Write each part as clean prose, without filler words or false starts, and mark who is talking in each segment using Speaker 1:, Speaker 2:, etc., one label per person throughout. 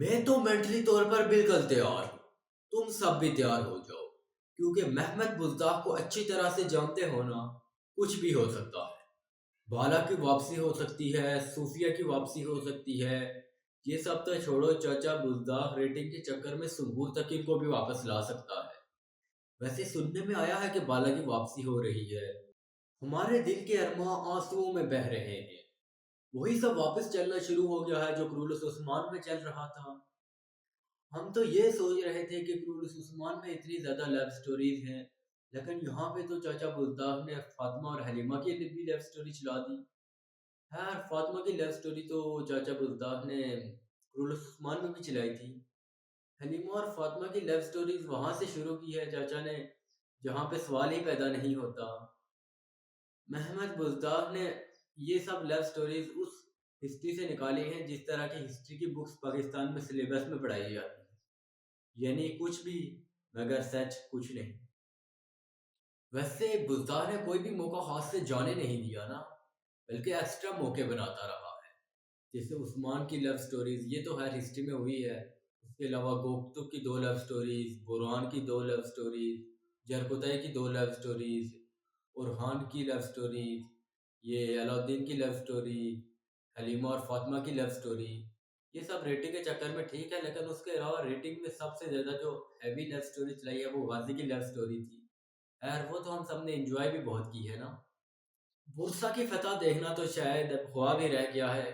Speaker 1: میں تو مینٹلی طور پر بالکل تیار ہوں۔ تم سب بھی تیار ہو جاؤ، کیونکہ محمد بزدار کو اچھی طرح سے جانتے ہو نا، کچھ بھی ہو سکتا ہے۔ بالا کی واپسی ہو سکتی ہے، صوفیہ کی واپسی ہو سکتی ہے۔ یہ سب تو چھوڑو، چاچا بزدار ریٹنگ کے چکر میں سنبول تقی کو بھی واپس لا سکتا ہے۔ ویسے سننے میں آیا ہے کہ بالا کی واپسی ہو رہی ہے۔ ہمارے دل کے ارماں آنسوؤں میں بہہ رہے ہیں۔ وہی سب واپس چلنا شروع ہو گیا ہے جو کرولس عثمان میں چل رہا تھا۔ ہم تو یہ سوچ رہے تھے کہ کرولس عثمان میں اتنی زیادہ لو سٹوریز ہیں، لیکن یہاں پہ تو چاچا بزدار نے فاطمہ اور حلیمہ کی بھی لو سٹوری چلا دی۔ خیر، فاطمہ کی لو سٹوری تو چاچا بزدار نے کرولس عثمان میں بھی چلائی تھی۔ حلیمہ اور فاطمہ کی لو سٹوریز وہاں سے شروع کی ہے چاچا نے جہاں پہ سوال ہی پیدا نہیں ہوتا۔ محمد بزدار نے یہ سب لو سٹوریز اس ہسٹری سے نکالی ہیں جس طرح کی ہسٹری کی بکس پاکستان میں سلیبس میں پڑھائی جاتی ہیں، یعنی کچھ بھی مگر سچ کچھ نہیں۔ ویسے بزدار نے کوئی بھی موقع ہاتھ سے جانے نہیں دیا نا، بلکہ ایکسٹرا موقع بناتا رہا ہے۔ جیسے عثمان کی لو سٹوریز یہ تو ہر ہسٹری میں ہوئی ہے، اس کے علاوہ گوکتک کی 2 لو سٹوریز، بوران کی 2 لو سٹوریز، جرکتائی کی 2 لو سٹوریز، اورحان کی لو سٹوریز، یہ علاؤدین کی لو سٹوری، حلیمہ اور فاطمہ کی لو سٹوری۔ یہ سب ریٹنگ کے چکر میں ٹھیک ہے، لیکن اس کے علاوہ ریٹنگ میں سب سے زیادہ جو ہیوی لو سٹوری چلائی ہے وہ غازی کی لو سٹوری تھی۔ خیر، وہ تو ہم سب نے انجوائے بھی بہت کی ہے نا۔ بورسا کی فتح دیکھنا تو شاید اب خواب ہی رہ گیا ہے۔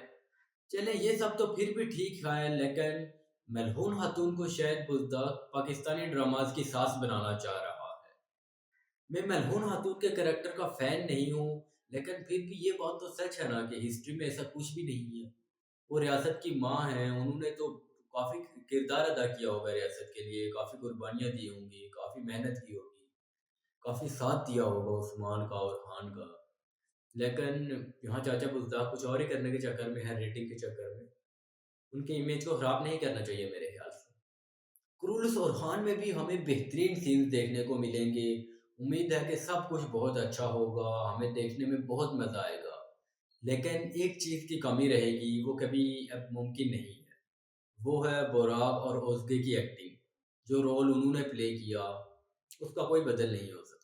Speaker 1: چلیں یہ سب تو پھر بھی ٹھیک ہے، لیکن ملعون خاتون کو شاید بزدار پاکستانی ڈراماز کی ساس بنانا چاہ رہا ہے۔ میں ملعون خاتون کے کریکٹر کا فین نہیں ہوں، لیکن پھر بھی یہ بات تو سچ ہے نا کہ ہسٹری میں ایسا کچھ بھی نہیں ہے۔ وہ ریاست کی ماں ہیں، انہوں نے تو کافی کردار ادا کیا ہوگا ریاست کے لیے، کافی قربانیاں دی ہوں گی، کافی محنت کی ہوگی، کافی ساتھ دیا ہوگا عثمان کا اور خان کا۔ لیکن یہاں چاچا بزدار کچھ اور ہی کرنے کے چکر میں ہے، ریٹنگ کے چکر میں۔ ان کے امیج کو خراب نہیں کرنا چاہیے میرے خیال سے۔ کرولس اور خان میں بھی ہمیں بہترین سینز دیکھنے کو ملیں گے۔ امید ہے کہ سب کچھ بہت اچھا ہوگا، ہمیں دیکھنے میں بہت مزہ آئے گا۔ لیکن ایک چیز کی کمی رہے گی، وہ کبھی اب ممکن نہیں ہے، وہ ہے بوراک اور اوزگے کی ایکٹنگ۔ جو رول انہوں نے پلے کیا اس کا کوئی بدل نہیں ہو سکتا۔